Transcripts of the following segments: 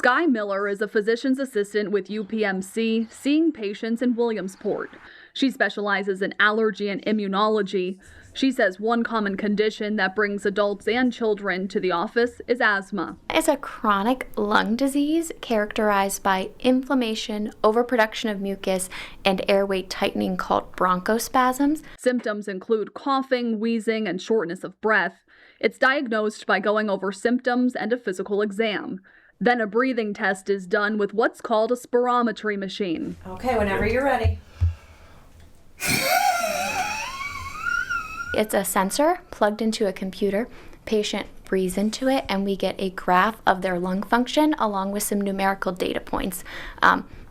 Sky Miller is a physician's assistant with UPMC, seeing patients in Williamsport. She specializes in allergy and immunology. She says one common condition that brings adults and children to the office is asthma. It's a chronic lung disease characterized by inflammation, overproduction of mucus, and airway tightening called bronchospasms. Symptoms include coughing, wheezing, and shortness of breath. It's diagnosed by going over symptoms and a physical exam. Then a breathing test is done with what's called a spirometry machine. Okay, whenever you're ready. It's a sensor plugged into a computer. Patient breathes into it, and we get a graph of their lung function along with some numerical data points.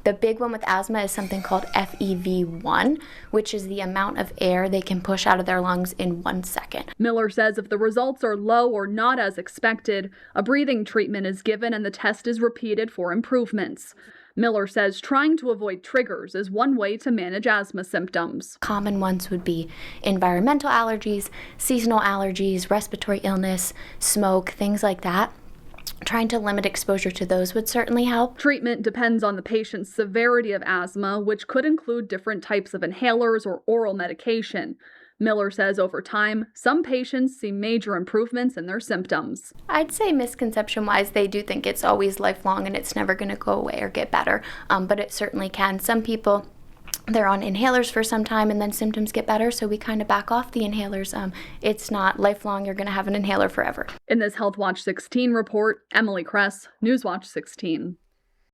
The big one with asthma is something called FEV1, which is the amount of air they can push out of their lungs in 1 second. Miller says if the results are low or not as expected, a breathing treatment is given and the test is repeated for improvements. Miller says trying to avoid triggers is one way to manage asthma symptoms. Common ones would be environmental allergies, seasonal allergies, respiratory illness, smoke, things like that. Trying to limit exposure to those would certainly help. Treatment depends on the patient's severity of asthma, which could include different types of inhalers or oral medication. Miller says over time, some patients see major improvements in their symptoms. I'd say misconception-wise, they do think it's always lifelong and it's never going to go away or get better, but it certainly can. Some people, they're on inhalers for some time and then symptoms get better, so we kind of back off the inhalers. It's not lifelong, you're going to have an inhaler forever. In this Healthwatch 16 report, Emily Kress, Newswatch 16.